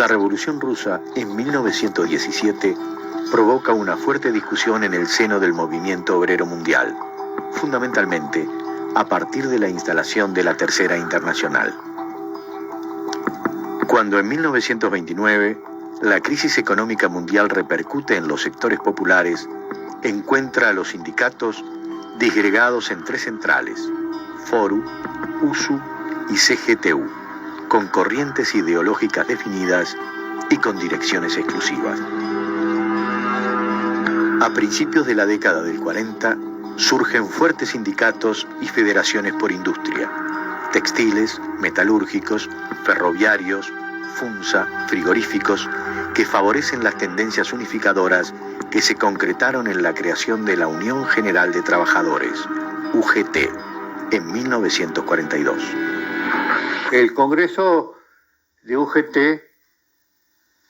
La Revolución Rusa en 1917 provoca una fuerte discusión en el seno del movimiento obrero mundial, fundamentalmente a partir de la instalación de la Tercera Internacional. Cuando en 1929 la crisis económica mundial repercute en los sectores populares, encuentra a los sindicatos disgregados en tres centrales: FORU, USU y CGTU, con corrientes ideológicas definidas y con direcciones exclusivas. A principios de la década del 40 surgen fuertes sindicatos y federaciones por industria: textiles, metalúrgicos, ferroviarios, FUNSA, frigoríficos, que favorecen las tendencias unificadoras que se concretaron en la creación de la Unión General de Trabajadores, UGT, en 1942. El Congreso de UGT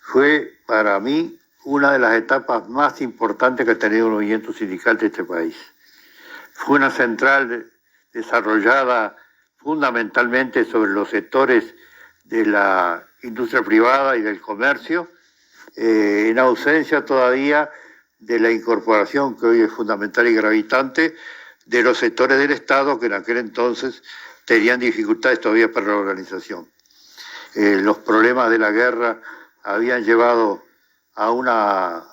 fue para mí una de las etapas más importantes que ha tenido el movimiento sindical de este país. Fue una central desarrollada fundamentalmente sobre los sectores de la industria privada y del comercio, en ausencia todavía de la incorporación, que hoy es fundamental y gravitante, de los sectores del Estado que en aquel entonces tenían dificultades todavía para la organización. Los problemas de la guerra habían llevado a una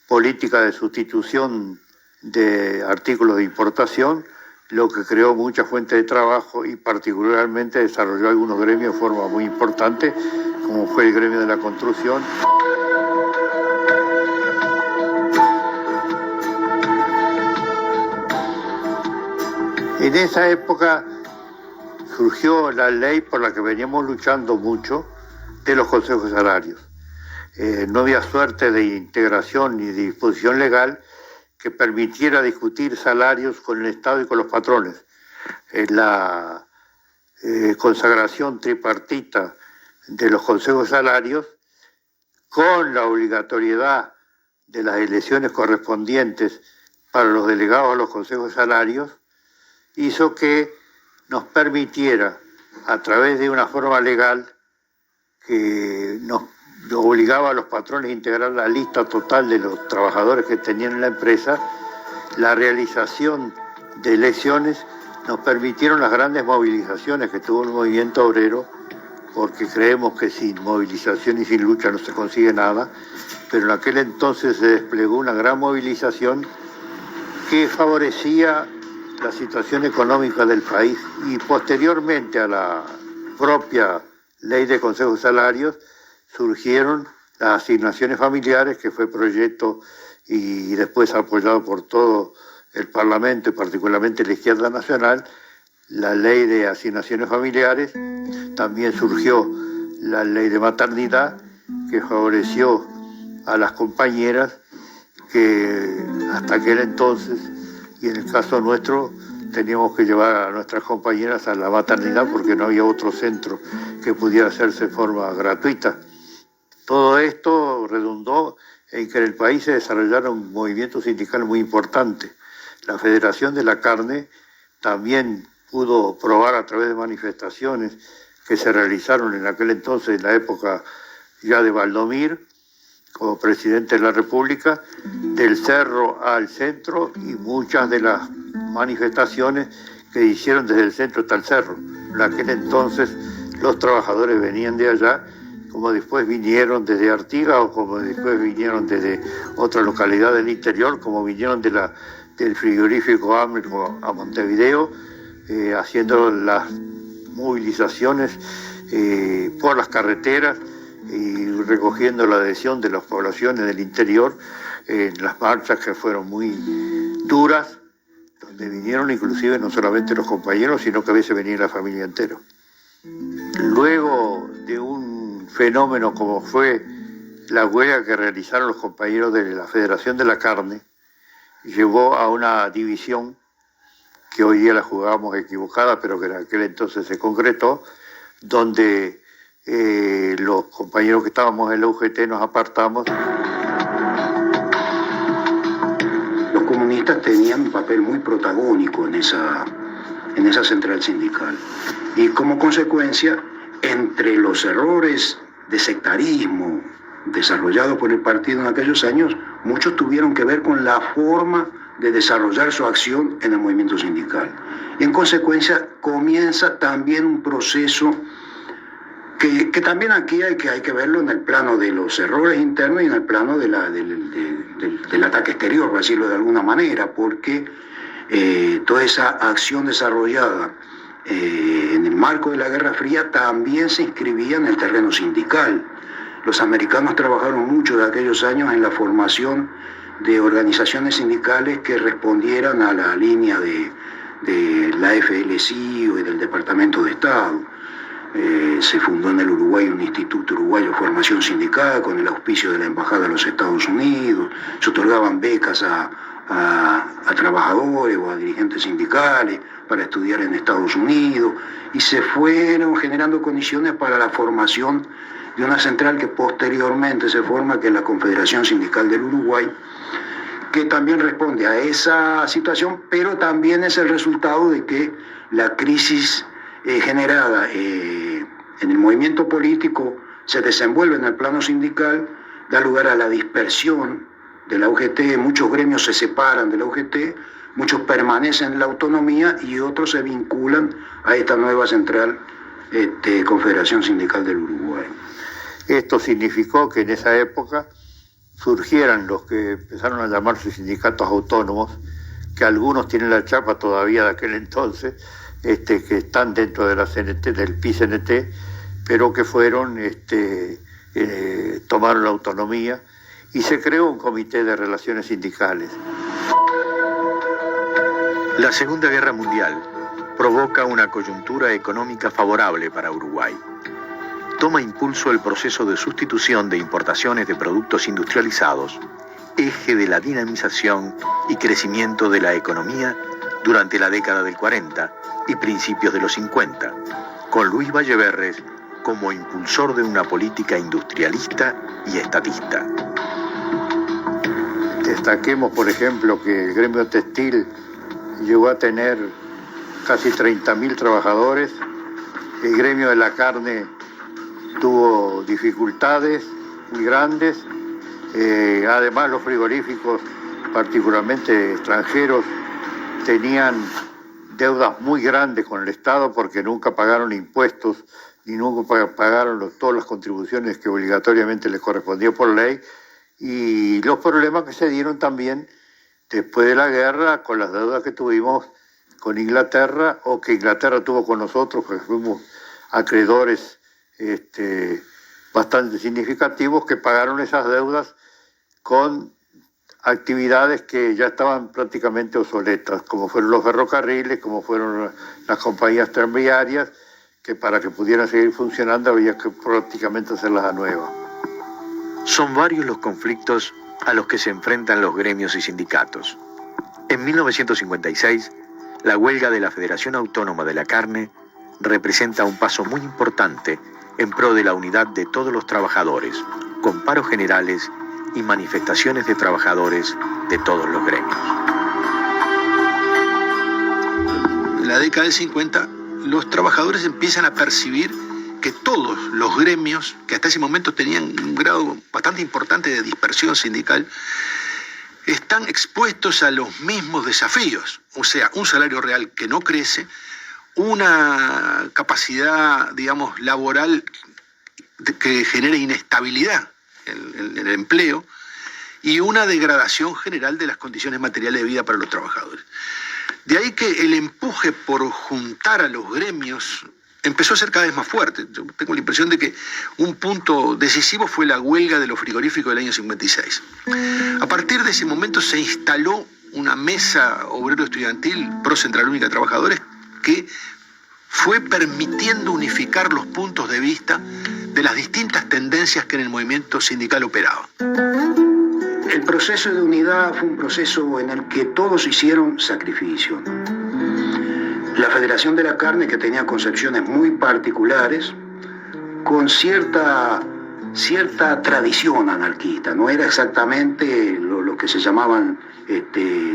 política de sustitución de artículos de importación, lo que creó muchas fuentes de trabajo y particularmente desarrolló algunos gremios de forma muy importante, como fue el gremio de la construcción. En esa época surgió la ley por la que veníamos luchando mucho de los consejos salarios. No había suerte de integración ni de disposición legal que permitiera discutir salarios con el Estado y con los patrones. La consagración tripartita de los consejos salarios, con la obligatoriedad de las elecciones correspondientes para los delegados a los consejos salarios, hizo que nos permitiera, a través de una forma legal que nos obligaba a los patrones a integrar la lista total de los trabajadores que tenían en la empresa, la realización de elecciones, nos permitieron las grandes movilizaciones que tuvo el movimiento obrero, porque creemos que sin movilización y sin lucha no se consigue nada, pero en aquel entonces se desplegó una gran movilización que favorecía la situación económica del país, y posteriormente a la propia ley de consejos salarios surgieron las asignaciones familiares, que fue proyecto y después apoyado por todo el Parlamento y particularmente la izquierda nacional, la ley de asignaciones familiares. También surgió la ley de maternidad, que favoreció a las compañeras que hasta aquel entonces, y en el caso nuestro, teníamos que llevar a nuestras compañeras a la maternidad porque no había otro centro que pudiera hacerse de forma gratuita. Todo esto redundó en que en el país se desarrollara un movimiento sindical muy importante. La Federación de la Carne también pudo probar a través de manifestaciones que se realizaron en aquel entonces, en la época ya de Valdomir, como presidente de la República, del cerro al centro, y muchas de las manifestaciones que hicieron desde el centro hasta el cerro. En aquel entonces los trabajadores venían de allá, como después vinieron desde Artigas, o como después vinieron desde otra localidad del interior, como vinieron del frigorífico Américo a Montevideo, haciendo las movilizaciones por las carreteras y recogiendo la adhesión de las poblaciones del interior en las marchas, que fueron muy duras, donde vinieron inclusive no solamente los compañeros, sino que a veces venía la familia entera. Luego de un fenómeno como fue la huelga que realizaron los compañeros de la Federación de la Carne, llevó a una división que hoy día la jugábamos equivocada, pero que en aquel entonces se concretó, donde los compañeros que estábamos en la UGT nos apartamos. Los comunistas tenían un papel muy protagónico en esa central sindical, y como consecuencia, entre los errores de sectarismo desarrollado por el partido en aquellos años, muchos tuvieron que ver con la forma de desarrollar su acción en el movimiento sindical. Y en consecuencia comienza también un proceso que también aquí hay que verlo en el plano de los errores internos y en el plano del ataque exterior, por decirlo de alguna manera, porque toda esa acción desarrollada en el marco de la Guerra Fría también se inscribía en el terreno sindical. Los americanos trabajaron mucho de aquellos años en la formación de organizaciones sindicales que respondieran a la línea de la FLCIO y del Departamento de Estado. Se fundó en el Uruguay un Instituto Uruguayo de Formación Sindical con el auspicio de la Embajada de los Estados Unidos. Se otorgaban becas a trabajadores o a dirigentes sindicales para estudiar en Estados Unidos, y se fueron generando condiciones para la formación de una central que posteriormente se forma, que es la Confederación Sindical del Uruguay, que también responde a esa situación, pero también es el resultado de que la crisis generada en el movimiento político se desenvuelve en el plano sindical, da lugar a la dispersión de la UGT. Muchos gremios se separan de la UGT, muchos permanecen en la autonomía y otros se vinculan a esta nueva central Confederación Sindical del Uruguay. Esto significó que en esa época surgieran los que empezaron a llamarse sindicatos autónomos, que algunos tienen la chapa todavía de aquel entonces, que están dentro de la CNT, del PICNT, pero que fueron, tomaron la autonomía y se creó un comité de relaciones sindicales. La Segunda Guerra Mundial provoca una coyuntura económica favorable para Uruguay. Toma impulso el proceso de sustitución de importaciones de productos industrializados, eje de la dinamización y crecimiento de la economía durante la década del 40 y principios de los 50, con Luis Valleverres como impulsor de una política industrialista y estatista. Destaquemos, por ejemplo, que el gremio textil llegó a tener casi 30.000 trabajadores. El gremio de la carne tuvo dificultades muy grandes. Además, los frigoríficos, particularmente extranjeros, tenían deudas muy grandes con el Estado porque nunca pagaron impuestos ni nunca pagaron todas las contribuciones que obligatoriamente les correspondía por ley, y los problemas que se dieron también después de la guerra con las deudas que tuvimos con Inglaterra, o que Inglaterra tuvo con nosotros, porque fuimos acreedores bastante significativos, que pagaron esas deudas con actividades que ya estaban prácticamente obsoletas, como fueron los ferrocarriles, como fueron las compañías tranviarias, que para que pudieran seguir funcionando había que prácticamente hacerlas a nueva. Son varios los conflictos a los que se enfrentan los gremios y sindicatos. En 1956, la huelga de la Federación Autónoma de la Carne representa un paso muy importante en pro de la unidad de todos los trabajadores, con paros generales y manifestaciones de trabajadores de todos los gremios. En la década del 50, los trabajadores empiezan a percibir que todos los gremios, que hasta ese momento tenían un grado bastante importante de dispersión sindical, están expuestos a los mismos desafíos, o sea, un salario real que no crece, una capacidad, digamos, laboral que genere inestabilidad en el empleo y una degradación general de las condiciones materiales de vida para los trabajadores. De ahí que el empuje por juntar a los gremios empezó a ser cada vez más fuerte. Yo tengo la impresión de que un punto decisivo fue la huelga de los frigoríficos del año 56. A partir de ese momento se instaló una mesa obrero-estudiantil pro Central Única de Trabajadores que fue permitiendo unificar los puntos de vista de las distintas tendencias que en el movimiento sindical operaban. El proceso de unidad fue un proceso en el que todos hicieron sacrificio. La Federación de la Carne, que tenía concepciones muy particulares, con cierta tradición anarquista, no era exactamente lo que se llamaban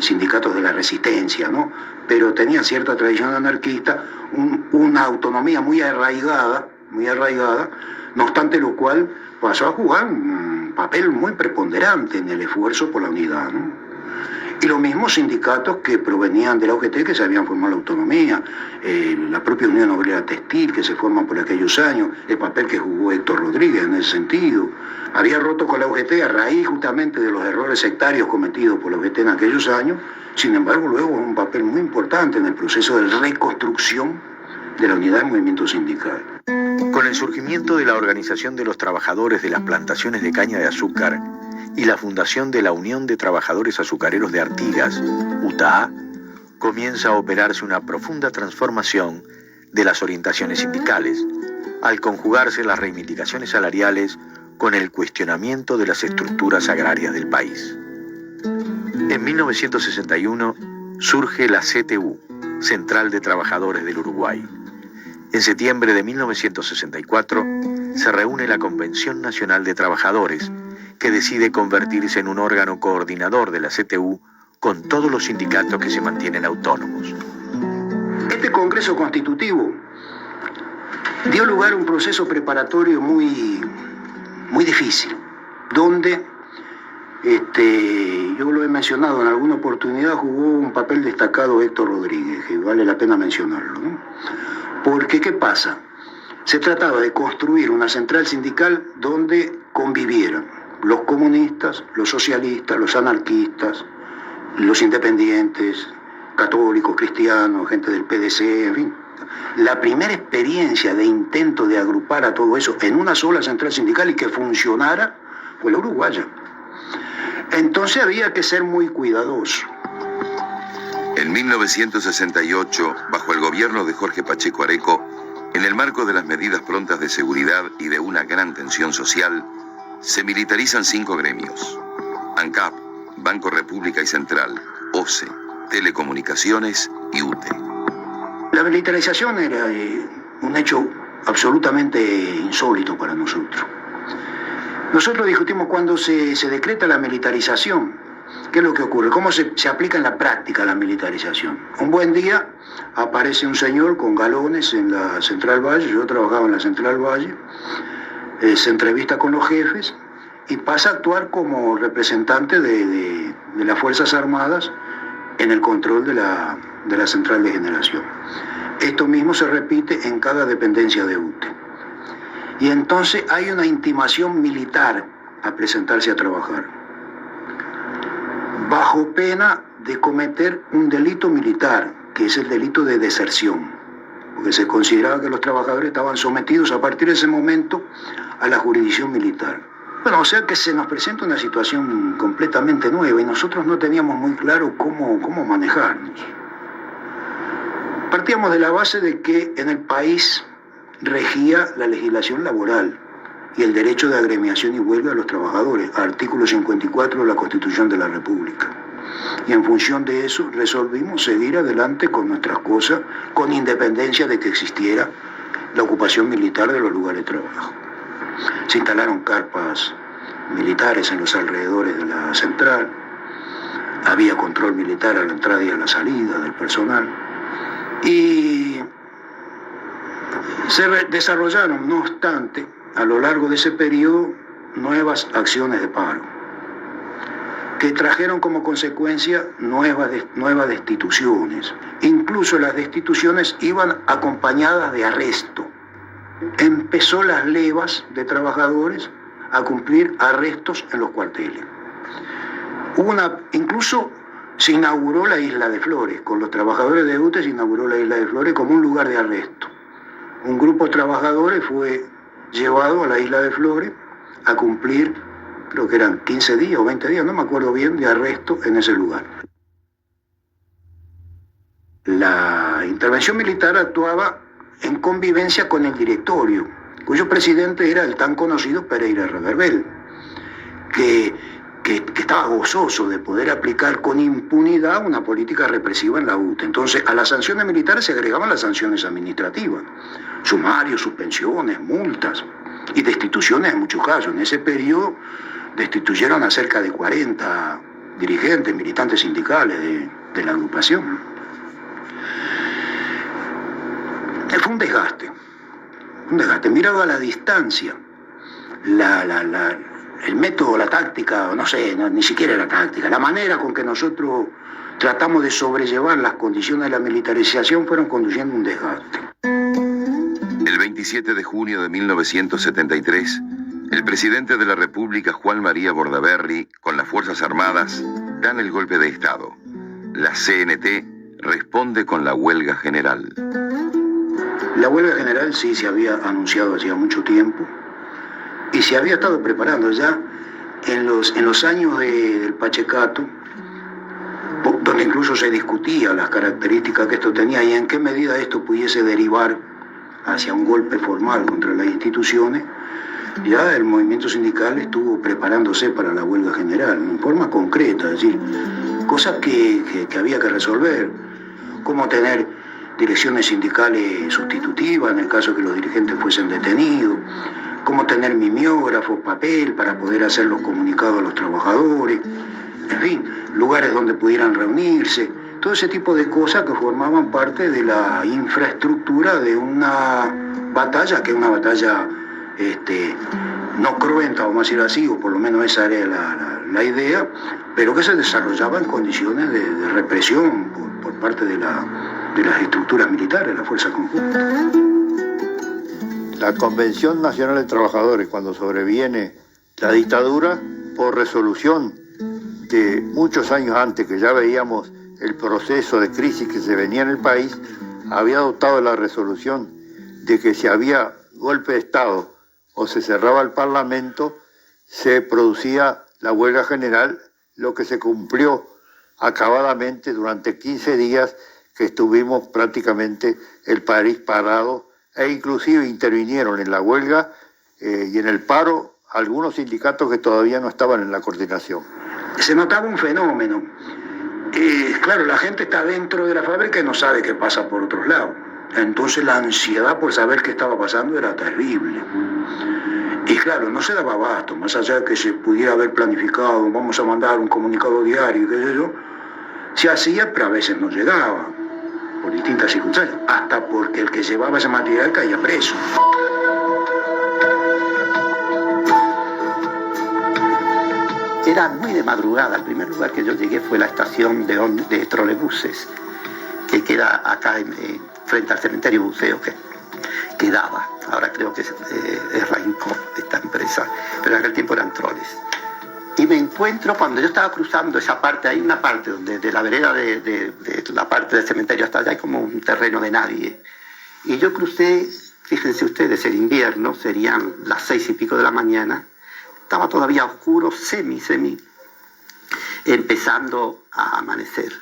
sindicatos de la resistencia, ¿no? Pero tenía cierta tradición anarquista, una autonomía muy arraigada, No obstante lo cual pasó a jugar un papel muy preponderante en el esfuerzo por la unidad, ¿no? Y los mismos sindicatos que provenían de la UGT, que se habían formado la autonomía, la propia Unión Obrera Textil, que se forman por aquellos años, el papel que jugó Héctor Rodríguez en ese sentido. Había roto con la UGT a raíz justamente de los errores sectarios cometidos por la UGT en aquellos años. Sin embargo, luego un papel muy importante en el proceso de reconstrucción de la unidad del movimiento sindical. Con el surgimiento de la Organización de los Trabajadores de las Plantaciones de Caña de Azúcar y la fundación de la Unión de Trabajadores Azucareros de Artigas, UTA, comienza a operarse una profunda transformación de las orientaciones sindicales, al conjugarse las reivindicaciones salariales con el cuestionamiento de las estructuras agrarias del país. En 1961 surge la CTU, Central de Trabajadores del Uruguay. En septiembre de 1964 se reúne la Convención Nacional de Trabajadores, que decide convertirse en un órgano coordinador de la CTU con todos los sindicatos que se mantienen autónomos. Este Congreso Constitutivo dio lugar a un proceso preparatorio muy difícil, donde, yo lo he mencionado en alguna oportunidad, jugó un papel destacado Héctor Rodríguez, que vale la pena mencionarlo, ¿no? Porque, ¿qué pasa? Se trataba de construir una central sindical donde convivieran los comunistas, los socialistas, los anarquistas, los independientes, católicos, cristianos, gente del PDC, en fin. La primera experiencia de intento de agrupar a todo eso en una sola central sindical y que funcionara fue la uruguaya. Entonces había que ser muy cuidadoso. En 1968, bajo el gobierno de Jorge Pacheco Areco, en el marco de las medidas prontas de seguridad y de una gran tensión social, se militarizan 5 gremios: ANCAP, Banco República y Central, OCE, Telecomunicaciones y UTE. La militarización era un hecho absolutamente insólito para nosotros. Nosotros discutimos cuando se decreta la militarización. ¿Qué es lo que ocurre? ¿Cómo se aplica en la práctica la militarización? Un buen día aparece un señor con galones en la Central Valle, yo trabajaba en la Central Valle, se entrevista con los jefes y pasa a actuar como representante de las Fuerzas Armadas en el control de la Central de Generación. Esto mismo se repite en cada dependencia de UTE. Y entonces hay una intimación militar a presentarse a trabajar, bajo pena de cometer un delito militar, que es el delito de deserción, porque se consideraba que los trabajadores estaban sometidos a partir de ese momento a la jurisdicción militar. Bueno, o sea que se nos presenta una situación completamente nueva y nosotros no teníamos muy claro cómo manejarnos. Partíamos de la base de que en el país regía la legislación laboral y el derecho de agremiación y huelga de los trabajadores, artículo 54 de la Constitución de la República. Y en función de eso resolvimos seguir adelante con nuestras cosas, con independencia de que existiera la ocupación militar de los lugares de trabajo. Se instalaron carpas militares en los alrededores de la central, había control militar a la entrada y a la salida del personal, y se desarrollaron, no obstante, a lo largo de ese periodo, nuevas acciones de paro, que trajeron como consecuencia nuevas destituciones. Incluso las destituciones iban acompañadas de arresto. Empezó las levas de trabajadores a cumplir arrestos en los cuarteles. Incluso se inauguró la Isla de Flores, con los trabajadores de UTE se inauguró la Isla de Flores como un lugar de arresto. Un grupo de trabajadores fue llevado a la Isla de Flores a cumplir, creo que eran 15 días o 20 días, no me acuerdo bien, de arresto en ese lugar. La intervención militar actuaba en convivencia con el directorio, cuyo presidente era el tan conocido Pereira Reverbel, que estaba gozoso de poder aplicar con impunidad una política represiva en la UTE. Entonces, a las sanciones militares se agregaban las sanciones administrativas, sumarios, suspensiones, multas y destituciones en muchos casos. En ese periodo destituyeron a cerca de 40 dirigentes, militantes sindicales de la agrupación. Fue un desgaste mirado a la distancia. el método, la táctica, no sé, ni siquiera la táctica, la manera con que nosotros tratamos de sobrellevar las condiciones de la militarización fueron conduciendo un desgaste. El 27 de junio de 1973, el presidente de la República, Juan María Bordaberry, con las Fuerzas Armadas, dan el golpe de Estado. La CNT responde con la huelga general. La huelga general sí se había anunciado hacía mucho tiempo y se había estado preparando ya en los años del Pachecato, donde incluso se discutía las características que esto tenía y en qué medida esto pudiese derivar hacia un golpe formal contra las instituciones. Ya el movimiento sindical estuvo preparándose para la huelga general en forma concreta, es decir, cosas que había que resolver, cómo tener direcciones sindicales sustitutivas en el caso que los dirigentes fuesen detenidos, cómo tener mimeógrafos, papel para poder hacer los comunicados a los trabajadores, en fin, lugares donde pudieran reunirse, todo ese tipo de cosas que formaban parte de la infraestructura de una batalla, que es una batalla no cruenta, vamos a decir así, o por lo menos esa era la idea, pero que se desarrollaba en condiciones de represión por parte de las estructuras militares, de la fuerza conjunta. La Convención Nacional de Trabajadores, cuando sobreviene la dictadura, por resolución de muchos años antes, que ya veíamos el proceso de crisis que se venía en el país, había adoptado la resolución de que si había golpe de Estado o se cerraba el Parlamento, se producía la huelga general, lo que se cumplió acabadamente durante 15 días que estuvimos prácticamente el país parado, e inclusive intervinieron en la huelga y en el paro algunos sindicatos que todavía no estaban en la coordinación. Se notaba un fenómeno. Claro, la gente está dentro de la fábrica y no sabe qué pasa por otros lados. Entonces la ansiedad por saber qué estaba pasando era terrible. Y claro, no se daba abasto, más allá de que se pudiera haber planificado, vamos a mandar un comunicado diario, qué sé yo, se hacía, pero a veces no llegaba, por distintas circunstancias, hasta porque el que llevaba ese material caía preso. Era muy de madrugada. El primer lugar que yo llegué fue la estación de trolebuses, que queda acá frente al cementerio buceo que quedaba. Ahora creo que es Rainco, esta empresa, pero en aquel tiempo eran troles. Y me encuentro, cuando yo estaba cruzando esa parte, hay una parte donde de la vereda de la parte del cementerio hasta allá hay como un terreno de nadie. Y yo crucé, fíjense ustedes, el invierno, serían las 6 y pico de la mañana, estaba todavía oscuro, semi, empezando a amanecer.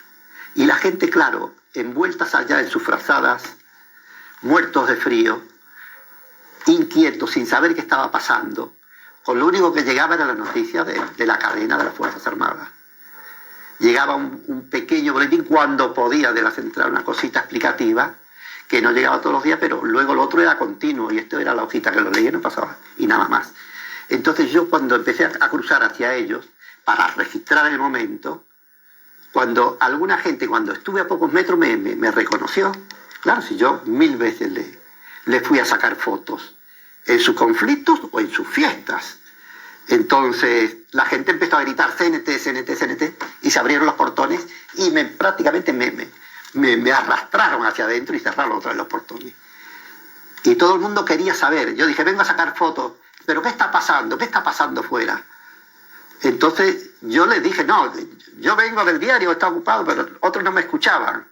Y la gente, claro, envueltas allá en sus frazadas, muertos de frío, inquietos, sin saber qué estaba pasando, con lo único que llegaba era la noticia de la cadena de las Fuerzas Armadas. Llegaba un pequeño boletín cuando podía de la central, una cosita explicativa, que no llegaba todos los días, pero luego lo otro era continuo, y esto era la hojita que lo leía y no pasaba, y nada más. Entonces yo cuando empecé a cruzar hacia ellos, para registrar el momento, cuando alguna gente, cuando estuve a pocos metros, me reconoció. Claro, si yo 1000 veces le fui a sacar fotos, en sus conflictos o en sus fiestas. Entonces la gente empezó a gritar CNT, CNT, CNT, y se abrieron los portones y prácticamente me arrastraron hacia adentro y cerraron otra vez los portones. Y todo el mundo quería saber. Yo dije, vengo a sacar fotos, pero ¿qué está pasando? ¿Qué está pasando fuera? Entonces yo les dije, no, yo vengo del diario, está ocupado, pero otros no me escuchaban.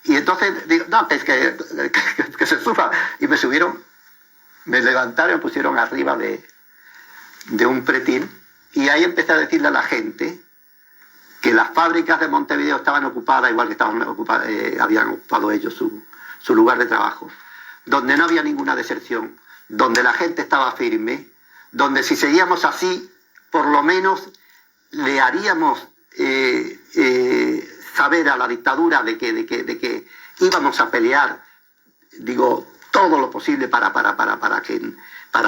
Y entonces digo, no, que se suba. Y me subieron, me levantaron y me pusieron arriba de un pretil. Y ahí empecé a decirle a la gente que las fábricas de Montevideo estaban ocupadas, igual que habían ocupado ellos su lugar de trabajo, donde no había ninguna deserción, donde la gente estaba firme, donde si seguíamos así, por lo menos le haríamos saber a la dictadura de que íbamos a pelear, digo, todo lo posible para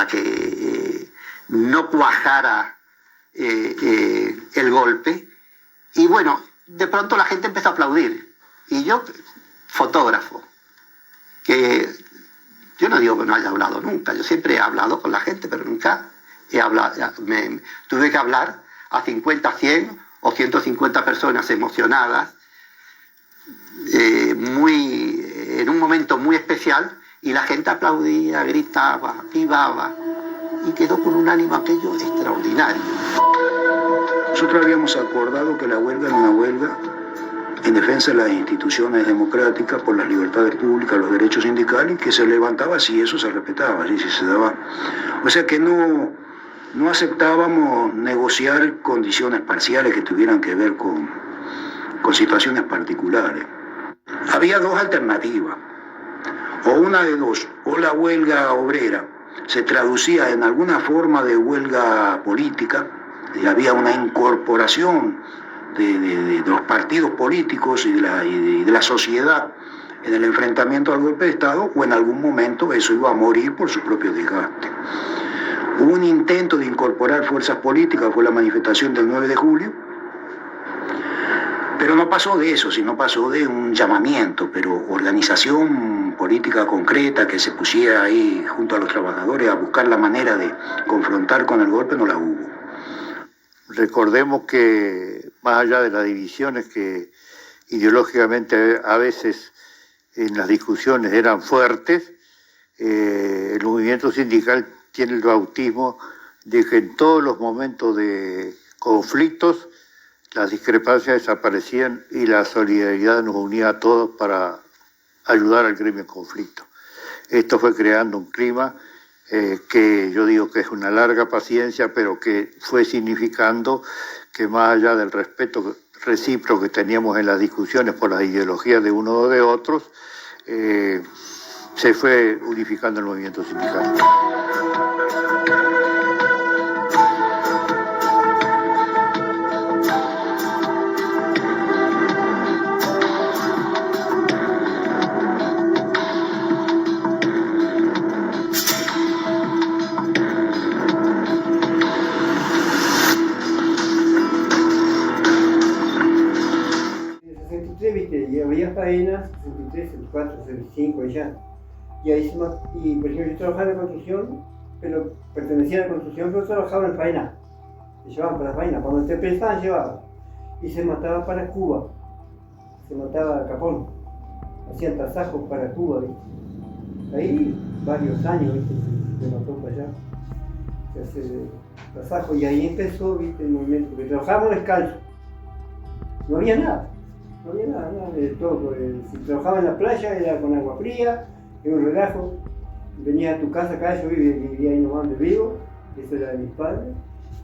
que no cuajara el golpe. Y bueno, de pronto la gente empezó a aplaudir. Y yo, fotógrafo, que Yo no digo que no haya hablado nunca, yo siempre he hablado con la gente, pero nunca he hablado, tuve que hablar a 50, 100 o 150 personas emocionadas, en un momento muy especial, y la gente aplaudía, gritaba, vivaba, y quedó con un ánimo aquello extraordinario. Nosotros habíamos acordado que la huelga era una huelga en defensa de las instituciones democráticas, por las libertades públicas, los derechos sindicales, que se levantaba si eso se respetaba, si se daba. O sea que no aceptábamos negociar condiciones parciales que tuvieran que ver con situaciones particulares. Había dos alternativas, o una de dos, o la huelga obrera se traducía en alguna forma de huelga política, y había una incorporación de los partidos políticos y de la sociedad en el enfrentamiento al golpe de Estado, o en algún momento eso iba a morir por su propio desgaste. Hubo un intento de incorporar fuerzas políticas, fue la manifestación del 9 de julio, pero no pasó de eso, sino pasó de un llamamiento, pero organización política concreta que se pusiera ahí junto a los trabajadores a buscar la manera de confrontar con el golpe, no la hubo. Recordemos que más allá de las divisiones que ideológicamente a veces en las discusiones eran fuertes, el movimiento sindical tiene el bautismo de que en todos los momentos de conflictos las discrepancias desaparecían y la solidaridad nos unía a todos para ayudar al gremio en conflicto. Esto fue creando un clima que yo digo que es una larga paciencia, pero que fue significando que más allá del respeto recíproco que teníamos en las discusiones por las ideologías de uno o de otros, se fue unificando el movimiento sindical. Y había faenas, 63, 64, 65 allá. Y ahí y por ejemplo yo trabajaba en construcción, pero pertenecía a la construcción, pero trabajaba en faena. Se llevaban para faena, cuando te pensaban llevaban. Y se mataba para Cuba, se mataba a Capón, hacían tasajos para Cuba, ¿viste? Ahí varios años, ¿viste? Se mató para allá, se hace tasajos, y ahí empezó, ¿viste? El movimiento, porque trabajábamos descalzo, no había nada. No había nada de todo. Si trabajaba en la playa era con agua fría, era un relajo. Venía a tu casa acá, yo vivía ahí nomás donde vivo, eso era de mis padres,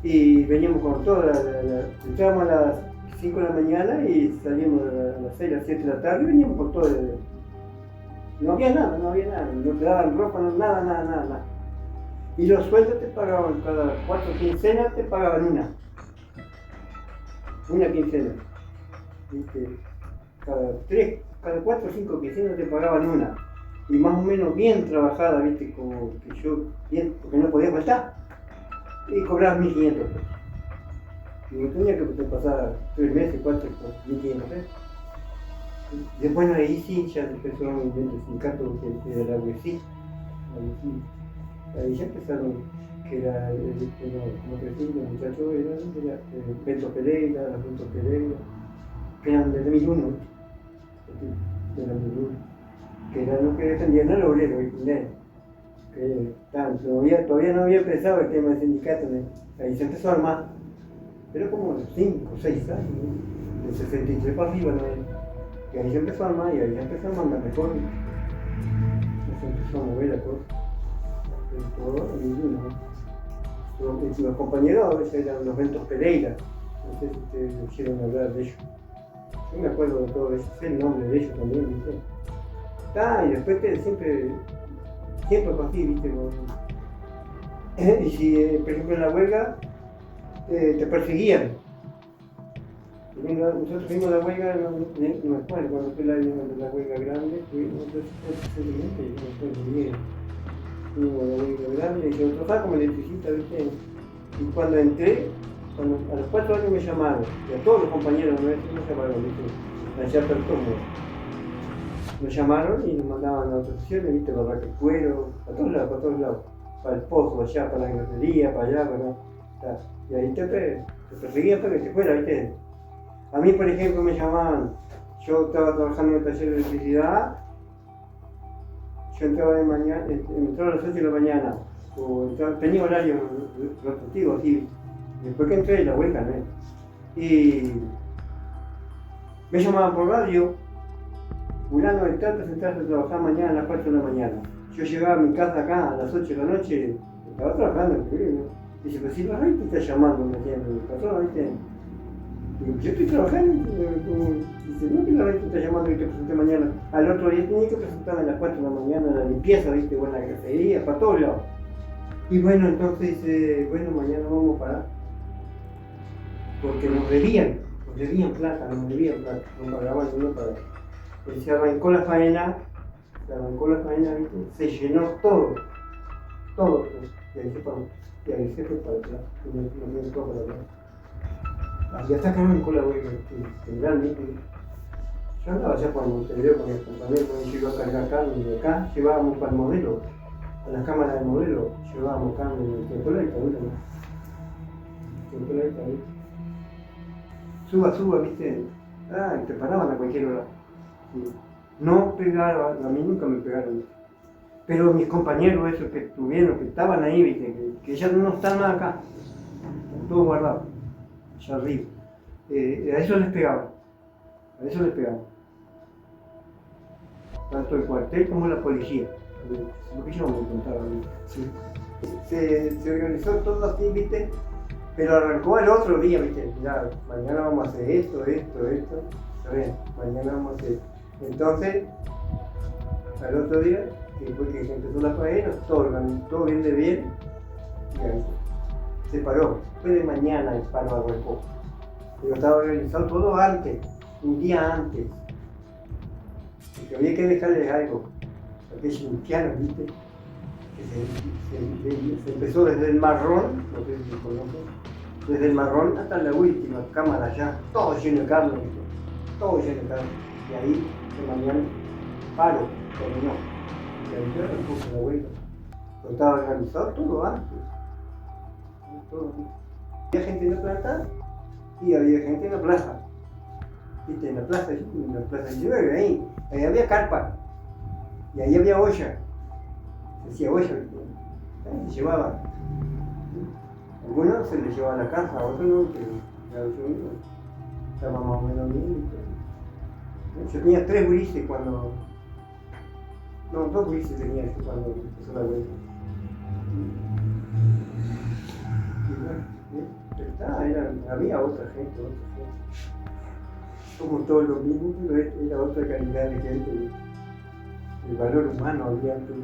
y veníamos con todo. Entrábamos a las 5 de la mañana y salíamos a las 6, a las 7 de la tarde y veníamos por todo. No había nada, no te daban ropa, nada. Y los sueldos te pagaban cada 4 quincenas, te pagaban una quincena. ¿Viste? Cada 4 o 5 quincenas te pagaban una, y más o menos bien trabajada, ¿viste? Como que yo, bien, porque no podía faltar, y cobrabas 1.500 pesos. Y no tenía que te pasar 3 meses, 4 con 1.500 pesos. Después ahí sí ya empezó un movimiento sindicato que era la UESI. Ahí ya empezaron, que era, como te decía, los muchachos eran Bento Pereira, que eran de 2001, que eran los que defendían al obrero, que todavía no había empezado el tema del sindicato, ahí se empezó a armar, pero como 5 o 6 años, de 63 para arriba, y ahí se empezó a armar, y ahí se empezó a mandar mejor, se empezó a mover la cosa, los compañeros a veces eran los Bentos Pereira, no sé si ustedes quisieron hablar de ellos. Yo me acuerdo de todo eso, sé el nombre de ellos también, ¿viste? Y después siempre fue así, ¿viste? Y si, por ejemplo, en la huelga te perseguían. Nosotros fuimos a la huelga, no me acuerdo, cuando fue la huelga grande, fuimos a la huelga grande, y yo trabajaba como electricista, ¿viste? Y cuando entré, a los 4 años me llamaron, y a todos los compañeros me llamaron, ¿viste? Allá por todo. nos llamaron y nos mandaban a otras sesiones, viste, para el cuero, a todos lados, para el pozo, allá, para la grosería, para allá, para allá. Y ahí te perseguían para que te fuera, viste. A mí, por ejemplo, me llamaban, yo estaba trabajando en el taller de electricidad, yo entraba de mañana, entraba a las 8 de la mañana, tenía horario rotativo, así. Después que entré, la huelga, ¿no? Y me llamaban por radio, fulano de tal, presentarse a trabajar mañana a las 4 de la mañana. Yo llegaba a mi casa acá a las 8 de la noche, estaba trabajando en febrero, ¿no? Dice, pues si la radio te está llamando, me decía mi patrón, ¿viste? Digo, yo estoy trabajando, dice, no que la radio te está llamando y te presenté mañana. Al otro día tenía que presentarme a las 4 de la mañana la limpieza, ¿viste? Bueno, la cafetería, para todos lados. Y bueno, entonces dice, bueno, mañana vamos a parar. Porque nos debían plata, no pagaban ni uno para. Se arrancó la faena, ¿viste? Se llenó todo, y ahí se fue para atrás, y no se fue para atrás. Y hasta que arrancó la huelga, generalmente. Yo andaba allá por Montevideo con mis compañeros, cuando yo iba a cargar carne de acá, llevábamos para el modelo, a las cámaras de modelo, llevábamos carne en el tiempo de la dictadura, ¿no? Suba, ¿viste? Te paraban a cualquier hora. Sí. No pegaron, a mí nunca me pegaron. Pero mis compañeros, esos que estuvieron, que estaban ahí, ¿viste? Que ya no están más acá, están todos guardados, allá arriba. A eso les pegaban. Tanto el cuartel como la policía. Lo que yo me contaba a mí. Sí. Se organizó todo así, ¿viste? Pero arrancó el otro día, ¿viste? Ya, mañana vamos a hacer esto. Está bien, mañana vamos a hacer esto. Entonces, al otro día, que fue que empezó la faena, todo bien de bien, y ahí se paró. Fue de mañana el paro arrancó. Pero estaba organizado todo antes, un día antes. Porque había que dejarles algo. Aquellos limpianos, ¿viste? Que se empezó desde el marrón, no sé si lo conocen, desde el marrón hasta la última cámara allá, todo lleno de carne, ¿viste? Todo lleno de carne. Y ahí, de mañana, paro, terminó. Y ahí se repuso la huelga. Pero estaba organizado todo antes. Había gente en la planta y había gente en la plaza. ¿Viste? En la plaza llueve, ahí había carpa. Y ahí había olla. Se hacía olla, se llevaba. Algunos se les llevaba a la casa, a otros no, que estaba más o menos bien. Yo tenía 3 gurises cuando. No, 2 gurises tenía yo cuando empezó la huelga. Y bueno, había otra gente. Como todo lo mismo, pero era otra calidad de gente. El valor humano había antes.